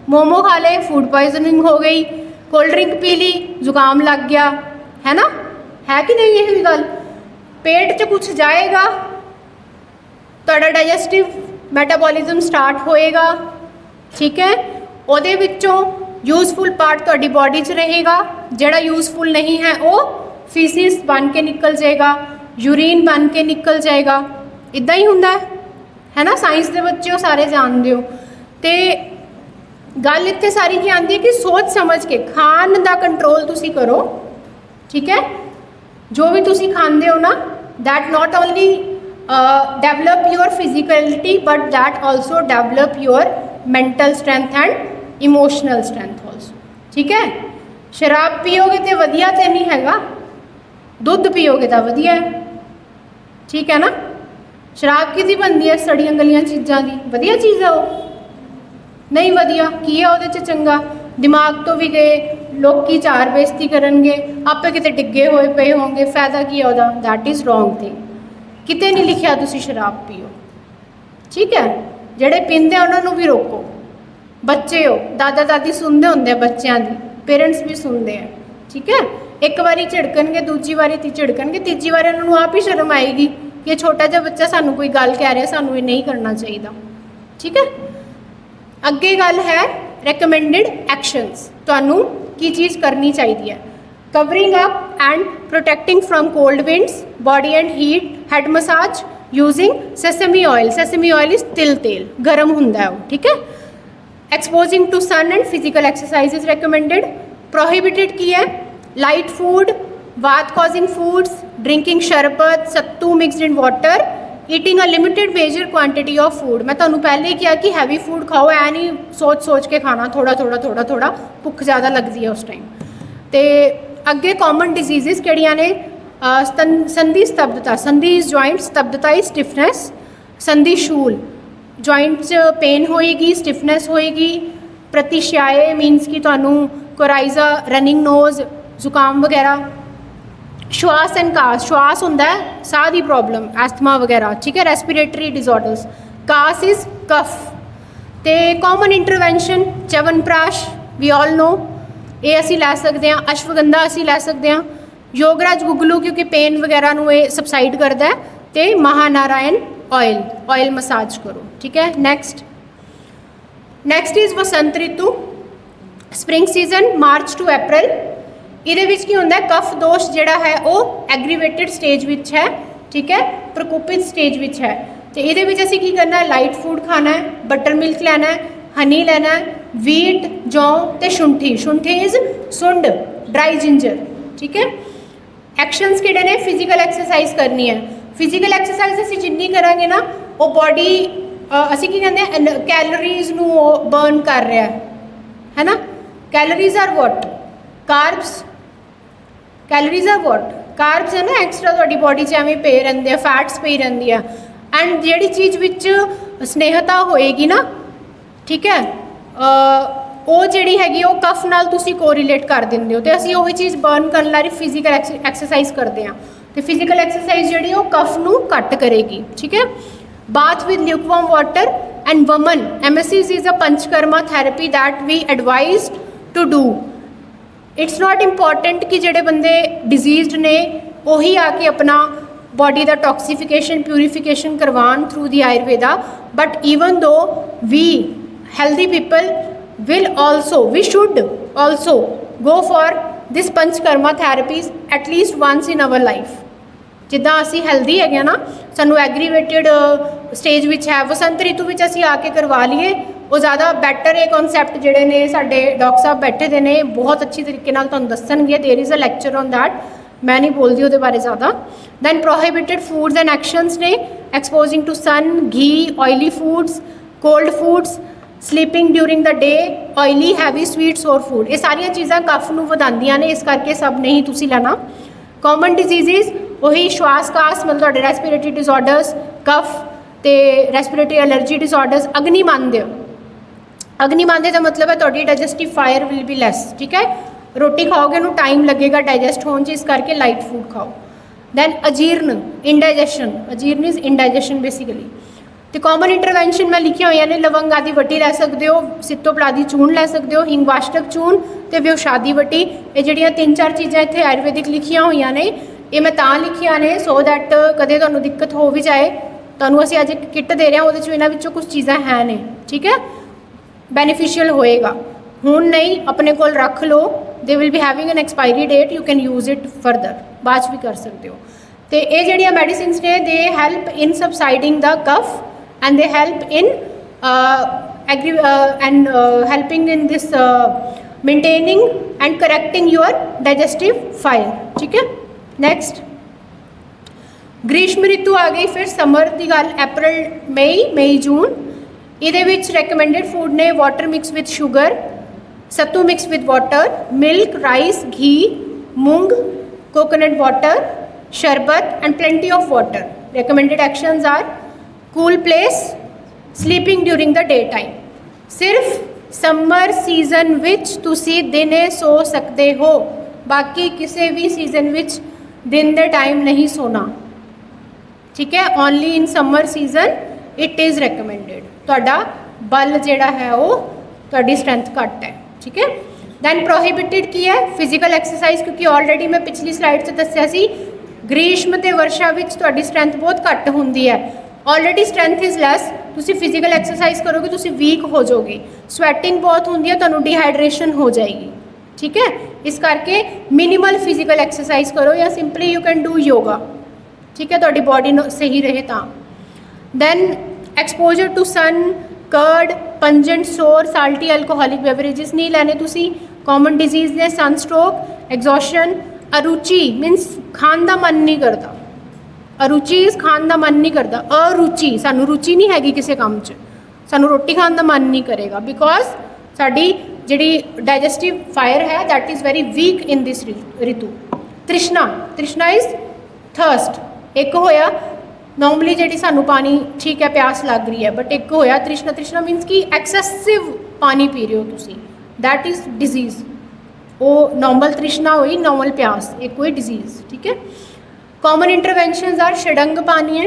मोमो खा ले, फूड पॉइजनिंग हो गई, कोल्ड ड्रिंक पी ली, जुकाम लग गया, है ना, है कि नहीं ये भी गल। पेट च कुछ जाएगा, तुहाडा डाइजेस्टिव मैटाबॉलिज्म स्टार्ट होएगा, ठीक है। ਉਹਦੇ ਵਿੱਚੋਂ यूजफुल पार्ट ਤੁਹਾਡੀ बॉडी च रहेगा, ਜਿਹੜਾ यूजफुल नहीं है वो फीसिस बन के निकल जाएगा, यूरीन बन के निकल जाएगा। इदां ही हुंदा है ना, साइंस के बच्चे हो सारे जानते हो। तो गल इत्थे सारी की आती है कि सोच समझ के खान का कंट्रोल तुसी करो, ठीक है। जो भी तुसी खांदे हो ना, that not only develop your physicality but that also develop your mental strength and emotional strength also, ठीक है। शराब पीओगे तो वधिया तो नहीं हैगा, दुध पीओगे तो वधिया है, ठीक है ना। शराब किहदी बनती है, सड़ियां गलियां चीज़ों की, वधिया चीज़ है वो नहीं, वधिया की है उहदे च चंगा। दिमाग तो भी गए, लोग चार बेइज्जती करनगे, आपे किते डिगे हुए पे होंगे, फायदा की है उहदा। दैट इज़ रॉन्ग थिंग, किते नहीं लिखिया तुसी शराब पीओ, ठीक है। जिहड़े पींदे उन्होंने भी रोको। बच्चे हो, दादा दादी सुनते होंगे बच्चों की, पेरेंट्स भी सुनते हैं, ठीक है। एक बारी झिड़कणगे, दूजी बारी झिड़कणगे, तीजी बारी उन्होंने आप ही शर्म आएगी कि ये छोटा जिहा बच्चा सानू कोई गल कह रहा, सानू ये नहीं करना चाहिए, ठीक है। अगे गल है रिकमेंडेड एक्शनस, तुहानू की चीज़ करनी चाहिए है। Covering up and protecting from cold winds, body and heat, head massage using sesame oil. Sesame oil is til tel, गर्म हुंदा है वो, ठीक है। Exposing to sun and physical exercise is recommended. Prohibited की है light food, vata causing foods, drinking sharbat, sattu mixed in water, eating a limited measure quantity of food. मैं तुहानू पहले ही किया कि हैवी फूड खाओ, ऐ नहीं सोच सोच के खाना, थोड़ा थोड़ा थोड़ा थोड़ा, भुख ज़्यादा लगती है उस टाइम। तो अगे कॉमन डिजीज़ किहड़ियां ने, संधि स्तब्धता, संधि इज जॉइंट, स्तब्धता इज स्टिफनेस, संधि शूल जॉइंट पेन होएगी, स्टिफनेस होएगी। प्रतिश्याय मीनस कि तुहानू कोराइजा, रनिंग नोज, जुकाम वगैरह। श्वास एंड कास, श्वास होंदा है साह की प्रॉब्लम, एस्थमा वगैरह, ठीक है। Respiratory disorders. Kasa is cough. तो common intervention chyawanprash, we all know, ये असी लै सकते हैं। अश्वगंधा असी लै सकते हैं। योगराज गुगलू क्योंकि पेन वगैरह नू ये सबसाइड करता है। तो महानारायण ऑयल, ऑयल मसाज करो, ठीक है। Next is Vasant ritu, spring season, March to April. ये की होंगे कफ दोष जोड़ा है वो एग्रीवेटेड स्टेज विच है, ठीक है, प्रकोपित स्टेज विच है। तो ये असी की करना है, लाइट फूड खाना है, बटर मिल्क लेना है, हनी लेना है, वीट, जौ तो शुंठी। शुंठी इज सुंड, ड्राई जिंजर, ठीक है। एक्शनस किहड़े ने, फिजिकल एक्सरसाइज करनी है। फिजिकल एक्सरसाइज असीं जिन्नी करांगे ना, वो बॉडी असीं की कहते हैं कैलोरीज नू बर्न कर रहा है ना। Calories are what, carbs. Calories are what, carbs है ना, एक्सट्रा तुहाडी बॉडी च एवें पे रहिंदे आ, फैट्स पई रहिंदी आ। एंड जिहड़ी चीज़ विच स्नेहता होएगी ना, ठीक है, वो जिहड़ी हैगी वो कफ नाल तुसीं कोरिलेट कर दिंदे हो। तो असीं ओही चीज़ बर्न करन लई फिजिकल एक्सरसाइज करते हैं। तो फिजिकल एक्सरसाइज जिहड़ी वो कफ नू घट करेगी, ठीक है। Bath with lukewarm water and vaman, एमएससीज is a panchakarma therapy that we advise to do. It's not important कि जिहड़े बंदे डिजीज़ड ने वही आके अपना बॉडी का टॉक्सीफिकेशन, प्यूरीफिकेशन करवान through the Ayurveda, but even दो we healthy people will also, we should also go for this panchkarma therapies at least once in our life। जिदा असी हेल्दी है ना, सानू एग्रीवेटेड स्टेज विच है, वसंत ऋतु विच असी आके करवा लीए, वो ज़्यादा बैटर है। कॉन्सैप्ट जिहड़े ने साडे डॉक्टर साहब बैठे दे ने, बहुत अच्छी तरीके नाल तुहानू दस्सणगे। There is a lecture on that, मैं नहीं बोलती उहदे बारे ज़्यादा। Then prohibited foods and actions ने, exposing to sun, ghee, oily foods, cold foods, sleeping during the day, oily heavy sweet sour food. ये सारिया चीज़ां कफ नू वधांदियां ने, इस करके सब नहीं तुसी लेना। कॉमन डिजीज़ वही श्वास कास, मतलब रेस्पिरेटरी डिसऑर्डर्स, कफ तो रेस्पिरेटरी एलर्जी डिसऑर्डर्स। अग्निमांद्य, अग्निमांद्य का मतलब है तुहाडी digestive fire will be lace, ठीक है। रोटी खाओगे नू टाइम लगेगा डाइजेस्ट होने, इस करके लाइट फूड खाओ। Then ajirna, indigestion, ajirna is indigestion basically. तो कॉमन इंटरवेंशन मैं लिखिया हुई ने लवंगा की वटी लै सकते हो, सित्तोपला की चूर्ण लै सकते हो, हिंगवाष्टक चूर्ण तो व्योशादी वटी। ये जड़ियाँ 3-4 चीज़ां इत्थे आयुर्वेदिक लिखिया हुई ने, ये मैं तां लिखिया ने सो दैट कदे तुहानूं दिक्कत हो भी जाए, तुहानूं असीं अज किट दे रहे हैं उहदे इन्हां विच्चों कुछ चीज़ां है ने, ठीक है, बेनीफिशियल होएगा। हुण नहीं अपने कोल रख लो, they will be having an expiry date, you can use it further, बाद भी कर सकते हो। तो ये जड़ियाँ मेडिसिन्स ने they help in subsiding the cough and they help in helping in this maintaining and correcting your digestive fire, ठीक है। नेक्स्ट ग्रीष्म ऋतु आ गई, फिर समर की गल, अप्रैल मई जून। ये रिकमेंडेड फूड ने water mix with sugar, sattu mix with water, milk, rice, ghee, moong, coconut water, sharbat and plenty of water. Recommended actions are cool place, sleeping during the day time. सिर्फ समर सीजन विच तुसी दिने सो सकते हो, बाकी किसी भी सीजन विच दिन दे टाइम नहीं सोना, ठीक है। Only in summer season it is recommended. तुहाडा बल जिहड़ा है वो तुहाडी स्ट्रेंथ घट है, ठीक है। दैन प्रोहिबिटेड की है फिजिकल एक्सरसाइज, क्योंकि ऑलरेडी मैं पिछली स्लाइड से दस्सिया सी ग्रीष्म ते वर्षा विच तुहाडी स्ट्रेंथ बहुत घट हुंदी है। ऑलरेडी स्ट्रेंथ इज़ लैस, तुसी फिजिकल एक्सरसाइज करोगे तुसी वीक हो जाओगे, स्वैटिंग बहुत होंदी है, तुहानूं डिहाइड्रेशन हो जाएगी, ठीक है। इस करके मिनिमल फिजिकल एक्सरसाइज करो या simply you can do yoga, ठीक है, तुहाडी बॉडी सही रहे तां। Then exposure to sun, curd, pungent, sour, salty alcoholic beverages नहीं लैने तुसी। कॉमन डिजीज़ ने sun stroke, exhaustion, aruchi means खान का मन नहीं करता, अरुचि खान का मन नहीं करता, अरुचि सानू रुचि नहीं हैगी किसी काम च, सानू रोटी खान का मन नहीं करेगा, बिकॉज साडी जिहड़ी डाइजेस्टिव फायर है that is very weak in this ritu. Trishna, trishna is thirst. एक होया नॉर्मली जिहड़ी सानू पानी, ठीक है, प्यास लग रही है, बट एक होया तृष्णा। तृष्णा मीनस कि एक्सैसिव पानी पी रहे हो तुसी, दैट इज़ डिजीज़। वो नॉर्मल तृष्णा हुई, नॉर्मल प्यास, एक कोई डिजीज़, ठीक है। कॉमन इंटरवेंशनस आर षडंग पानी है,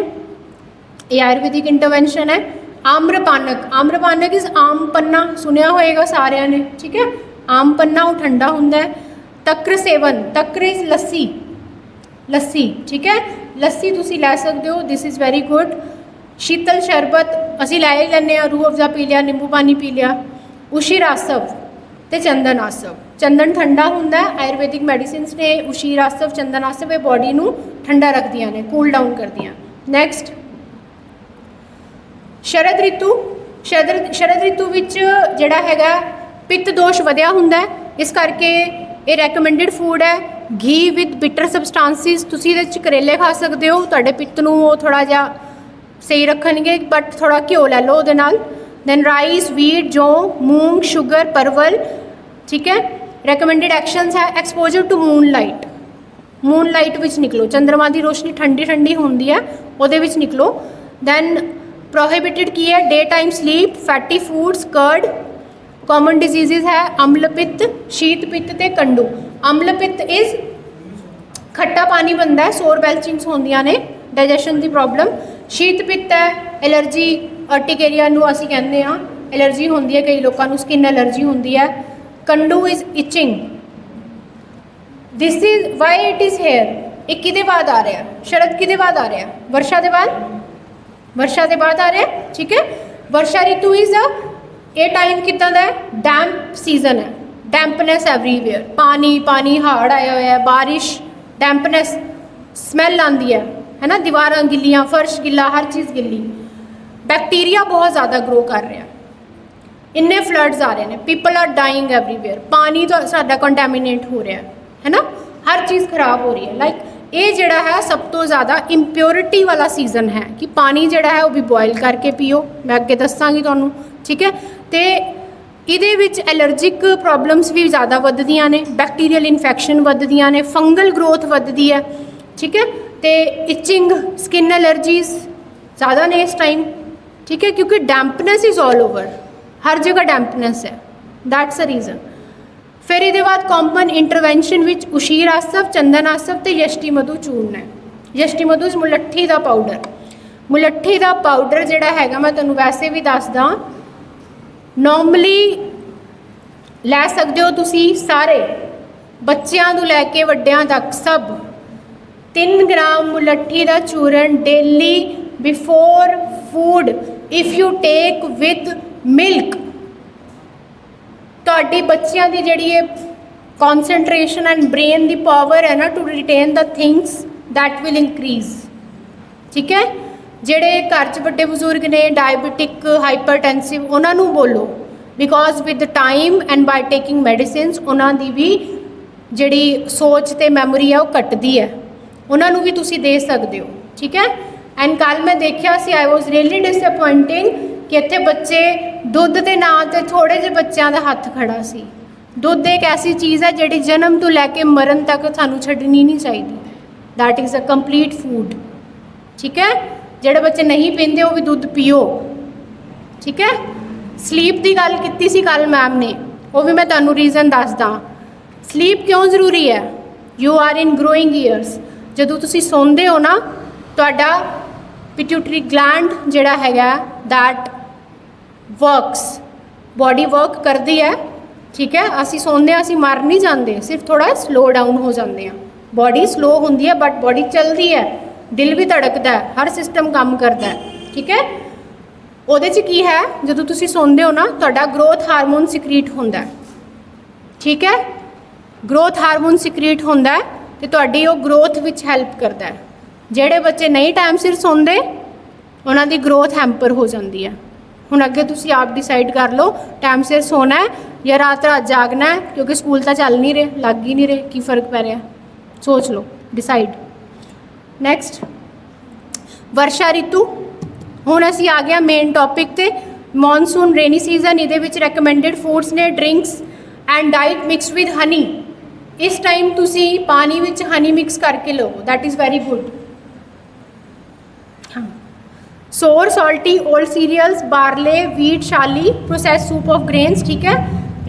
ये आयुर्वेदिक इंटरवेंशन है। आम्रपानक, आम्रपानक इज़ आम पन्ना, सुनिया होएगा सारिया ने, ठीक है। आम पन्ना वो ठंडा होंदा है। तक्र सेवन, तक्र इज़ लस्सी, लस्सी, ठीक है, लस्सी तुसी लै सकते हो, दिस इज़ वेरी गुड। शीतल शरबत असी लै ही लैने, रूह अफजा पी लिया, नींबू पानी पी लिया। उशीर आसव ते चंदन आसव, चंदन ठंडा होंदा है, आयुर्वेदिक मेडिसिन्स ने उशीर आसव, चंदन आसव ये बॉडी नू ठंडा रखदियां ने, कूल डाउन करदियां। नैक्सट शरद ऋतु, शरद ऋतु विच जिहड़ा हैगा पित्त दोष वधिया हुंदा है, इस करके ये रिकमेंडेड फूड है। घी विद बिटर सबसटांसिस, तुसीं इहदे च करेले खा सकते हो, तुहाडे पित्त नू वो थोड़ा जिहा सही रखणगे, बट थोड़ा घ्यो लै लो उहदे नाल। दैन राइस, वीट, जौ, मूंग, शुगर, परवल, ठीक है। रिकमेंडेड एक्शंस है exposure to moonlight, moonlight which निकलो, चंद्रमा की रोशनी ठंडी ठंडी होंदी है, उहदे विच निकलो। दैन प्रोहिबिटेड की है daytime sleep, fatty foods, curd. Common disease है अम्ल पित्त, शीत पित्त ते कंडू। अम्ल पित्त इज़ खट्टा पानी बनता है, सोर बेल्चिंग्स होंदियां ने, डाइजेशन की प्रॉब्लम। शीत पित्त है एलर्जी, अर्टिकेरिया नूं असीं कहंदे आ, एलर्जी होंदी है, कई लोगों को स्किन एलर्जी होंदी है। Kandu is itching, this is why it is hair. एक किहदे बाद आ रहा है, शरद किहदे बाद आ रहा है, वर्षा के बाद, वर्षा के बाद आ रहा है, ठीक है। वर्षा ऋतु इज़ ये टाइम कितना दा है, डैम्प सीजन है, डैम्पनेस एवरीवेयर, पानी पानी हाड़ आया हुआ है, बारिश, डैम्पनेस, स्मैल आती है ना, दीवारां गिल्लियां, फर्श गिला, हर चीज़ गिली। बैक्टीरिया बहुत ज़्यादा ग्रो कर रहा है, इन्ने फ्लड्स आ रहे हैं, पीपल आर डाइंग एवरीवेयर, पानी तो साडा कंटैमीनेट हो रहा है ना, हर चीज़ खराब हो रही है। लाइक ये जिहड़ा है सब तो ज़्यादा इंप्योरिटी वाला सीजन है कि पानी जिहड़ा है वो भी बॉयल करके पीओ, मैं अगे दसांगी तुहानूं, ठीक है। तो इहदे विच एलर्जिक प्रॉब्लम्स भी ज़्यादा वधदियां ने, बैक्टीरियल इन्फैक्शन वधदियां ने, फंगल ग्रोथ वधदी है, ठीक है। तो इचिंग, स्किन एलर्जीज ज़्यादा ने इस टाइम, ठीक है, क्योंकि डैम्पनेस इज़ ऑल ओवर, हर जगह डैम्पनेस है, दैट्स अ रीज़न। फिर ये बाद कॉमन इंटरवेंशन विच उशीर आसव, चंदन आसव तो यष्टि मधु चूर्ण है। यष्टि मधु मुलट्ठी का पाउडर। मुलट्ठी का पाउडर जिहड़ा हैगा मैं तुहानूं वैसे भी दसदा, नॉर्मली लै सकते हो तुसी सारे बच्चों तो लैके वड्डियां तक सब 3 ग्राम मुलट्ठी का चूरन daily before food if you take with milk, तुहाडी बच्चों की जिहड़ी कॉन्सनट्रेशन एंड ब्रेन की पावर है ना to retain the things that will increase. ठीक है, जिहड़े घर च वड्डे बजुर्ग ने डायबिटिक हाइपरटेंसिव उन्होंने बोलो, because with time and by taking medicines उन्होंने भी जिहड़ी सोच ते मैमोरी है वो घटदी है, उन्होंने भी तुसी दे सकते हो। ठीक है, एंड कल मैं देखा सी आई वॉज रियली डिसअपॉइंटिंग कि इत्थे बच्चे दुध के नाँ ते थोड़े जे बच्चों का हथ खड़ा सी। दुध एक ऐसी चीज़ है जिहड़ी जन्म तो लैके मरण तक सानू छड्डनी नहीं चाहिए, that is a complete food. ठीक है, जिहड़े बच्चे नहीं पींदे वो भी दुध पियो। ठीक है, स्लीप की गल कीती सी कल मैम ने, वो भी मैं तुहानू रीज़न दसदा। स्लीप क्यों जरूरी है? You are in growing years, जदों तुसी सौंदे हो ना तुहाडा पिट्यूटरी ग्लैंड जिहड़ा हैगा दैट वर्क्स, बॉडी वर्क करती है। ठीक है, असी सोंदे असी मर नहीं जाते, सिर्फ थोड़ा स्लो डाउन हो जाते हैं। बॉडी स्लो होंदी है बट बॉडी चलती है, दिल भी धड़कता है, हर सिस्टम काम करता है। ठीक है, उहदे च की है जदों तुसी सोंदे हो ना तुहाडा ग्रोथ हारमोन सिक्रीट होंदा है। ठीक है, ग्रोथ हारमोन सिक्रीट होंदा है तो तुहाडी वो ग्रोथ विच हैल्प करता है। जिहड़े बच्चे नहीं टाइम सिर सोंदे उन्हां दी ग्रोथ हैम्पर हो जाती है। हुण अगे तुसी आप डिसाइड कर लो टाइम सिर सोना है या रात रात जागना है, क्योंकि स्कूल तो चल नहीं रहे, लग ही नहीं रहे, की फर्क पै रहा, सोच लो, डिसाइड। नैक्सट वर्षा ऋतु, हुण असी आ गया मेन टॉपिक ते मॉनसून रेनी सीजन। इहदे विच रैकमेंडेड फूड्स ने drinks and diet mix with honey. इस टाइम तुसी पानी विच हनी मिक्स करके लो, दैट इज़ वेरी गुड। हाँ, sour salty old cereals, barley, wheat, shali, process soup of grains. ठीक है,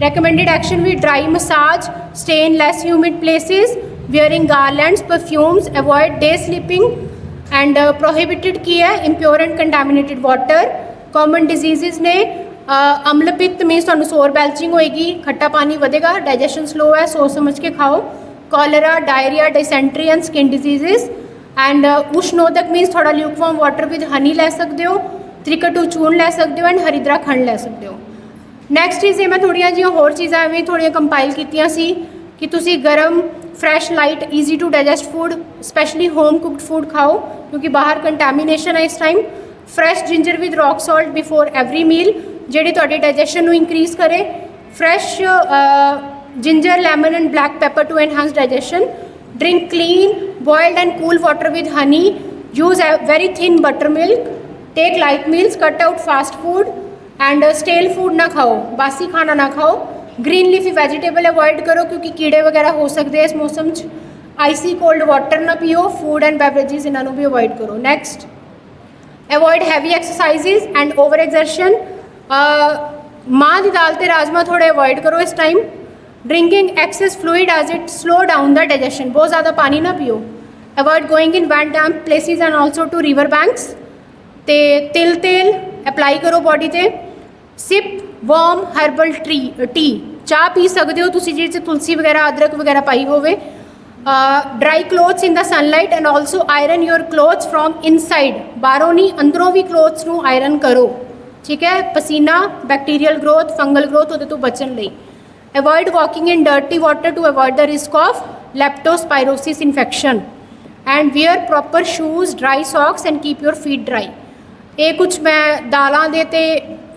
recommended action with dry massage, stay in less humid places, wearing garlands, perfumes, avoid day sleeping and prohibited की है impure and contaminated water। common diseases ने अम्ल पित्त means तुहानू सोर belching होएगी, खट्टा पानी वधेगा, डाइजेशन स्लो है, सोच समझ के खाओ। Cholera, diarrhoea, dysentery and skin diseases. And ushnodak means थोड़ा ल्यूकवार्म वाटर विद हनी ले सकते हो, त्रिकटू चूर्ण ले सकते हो एंड हरिद्रा खंड ले सकते हो। नैक्सट इज़ मैं थोड़िया जी होर चीज़ां एवं थोड़िया कंपाइल कीतियां सी कि तुसी गर्म fresh light easy to digest food specially home cooked food खाओ, क्योंकि बाहर कंटैमीनेशन है इस time. Fresh ginger with rock salt before every meal, जिहड़ी तुहाडे डाइजेशन नू इंक्रीज करे। Fresh ginger, lemon and black pepper to enhance digestion. Drink clean boiled and cool water with honey. Use very thin buttermilk. Take light meals, cut out fast food and stale food ना खाओ, बासी खाना ना खाओ। Green leafy vegetable avoid करो क्योंकि कीड़े वगैरह हो सकते हैं इस मौसम च। आइसी कोल्ड वाटर ना पियो। फूड एंड बेवरेजेस इन्हों भी अवॉइड करो। Next avoid heavy exercises and over exertion. माँ की दाल ते राजमा थोड़े अवॉइड करो इस time. Drinking excess fluid as it slow down the digestion, बहुत ज़्यादा पानी ना पियो। Avoid going in wet damp places and also to river banks. ते तिल तेल अप्लाई करो बॉडी ते। सिप वार्म हर्बल टी, चाह पी सकते हो तुसी जिहदे च तुलसी वगैरह अदरक वगैरह पाई होवे। Dry clothes in the sunlight and also iron your clothes from inside, बाहरों नहीं अंदरों भी क्लोथ्स नू आयरन करो। ठीक है, पसीना बैक्टीरियल ग्रोथ फंगल ग्रोथ उहदे तो बचन लई। Avoid walking in dirty water to avoid the risk of leptospirosis infection. And wear proper shoes, dry socks and keep your feet dry. ये कुछ मैं दालों के ते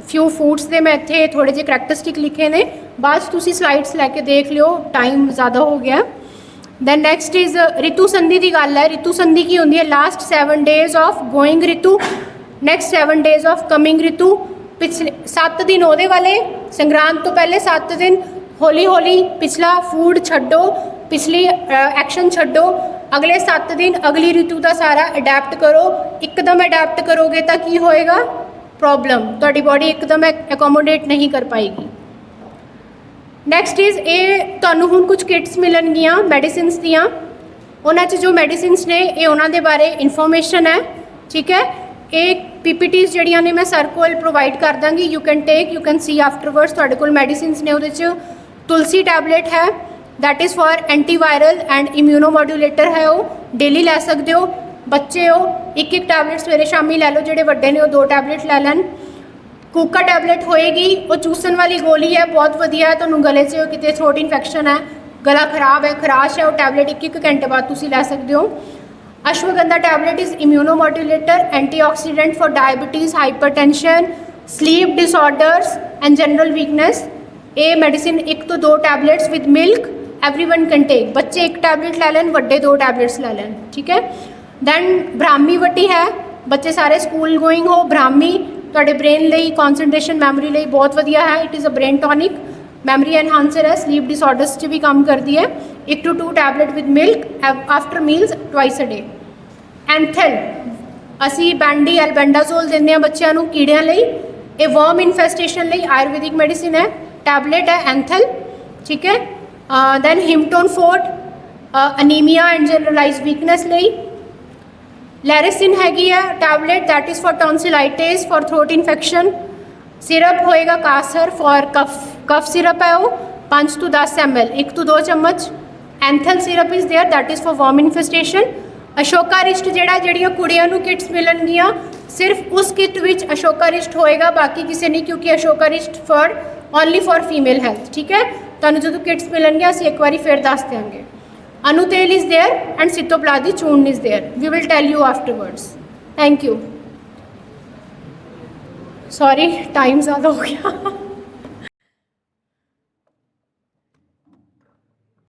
फ्यू फूड्स के मैं इत्थे थोड़े जे करैक्टरिस्टिक लिखे ने, बाद तुसी स्लाइड्स लैके देख लियो, टाइम ज़्यादा हो गया। दैन नैक्सट इज़ ऋतु संधि की गल है। ऋतु संधि की होंगी है last 7 days of going ritu, next 7 days of coming ritu. पिछले 7 दिन होने वाले, संग्रांत तो पहले 7 दिन हौली हौली पिछला फूड छड्डो, पिछली एक्शन छड्डो, अगले 7 दिन अगली ऋतु का सारा अडैप्ट करो। एकदम अडैप्ट करोगे तो की होएगा, प्रॉब्लम, तुहाडी बॉडी एकदम एकोमोडेट नहीं कर पाएगी। नैक्सट इज़ ये तुहानूं हुण कुछ किट्स मिलणगियां मैडिसिनस दियां, उन्हां च जो मैडिसिनस ने ये उन्हां दे बारे इन्फॉर्मेशन है। ठीक है, ਇਹ PPTs ਜਿਹੜੀਆਂ ਨੇ ਮੈਂ ਸਰ ਕੋਲ ਪ੍ਰੋਵਾਈਡ ਕਰ ਦਾਂਗੀ, you can take, you can see afterwards. ਤੁਹਾਡੇ ਕੋਲ ਮੈਡੀਸਿਨਸ ਨੇ, ਉਹਦੇ 'ਚ ਤੁਲਸੀ ਟੈਬਲੇਟ ਹੈ, that is for antiviral and immunomodulator है, वो डेली लै सकते हो। बच्चे हो एक एक टैबलेट सवेरे शामी लै लो, जोड़े वड्डे ने वो 2 टैबलेट लै लैन। कूका टैबलेट होएगी, वो चूसन वाली गोली है, बहुत वधिया है। तुहानूं गले 'च किते थ्रोट इन्फेक्शन है, गला खराब है, खराश है, वो टैबलेट 1-1 घंटे बाद तुसीं लै सकते हो। Ashwagandha tablet is immunomodulator, antioxidant for diabetes, hypertension, sleep disorders and general weakness. ये मेडिसिन 1 तो 2 tablets with milk everyone can take. बच्चे 1 टैबलेट लै लैन, वड्डे 2 टैबलेट्स लै लैन, ठीक है। दैन ब्राह्मी वटी है, बच्चे सारे स्कूल गोइंग हो, ब्राह्मी तुहाडे ब्रेन लई, कॉन्सनट्रेशन मैमरी लई बहुत वधिया है। It is a brain tonic, memory enhancer है, स्लीप डिसऑर्डर्स च भी काम करती है। 1 to 2 tablet with milk after meals twice a day. Anthal असी बैंडी एल्बेंडाजोल दिंदे हां बच्चों नूं कीड़ियां लई, ये वर्म इन्फेस्टेशन लई आयुर्वेदिक मेडिसिन है, टैबलेट है एंथल, ठीक है। Then Himtone forte anaemia and generalise weakness लई। लैरिसिन हैगी है tablet, that is for tonsillitis, for throat infection. Syrup होएगा कासर फॉर कफ सिरप है वो 5 to 10 ml, 1 to 2 चम्मच। Anthal syrup is there, that is for worm infestation. Ashokarishta जड़ियाँ कुड़ियां नूं किट्स मिलणगियां, सिर्फ उस किट विच अशोका रिस्ट होएगा, बाकी किसी नहीं, क्योंकि Ashoka wrist for only for female health, ठीक है। तुहानूं जो किट्स मिलणगियां असीं एक बारी फिर दस देंगे। Anutaila is there and Sitopaladi churna is there, we will tell you afterwards. Thank you. Sorry time ज़्यादा हो गया।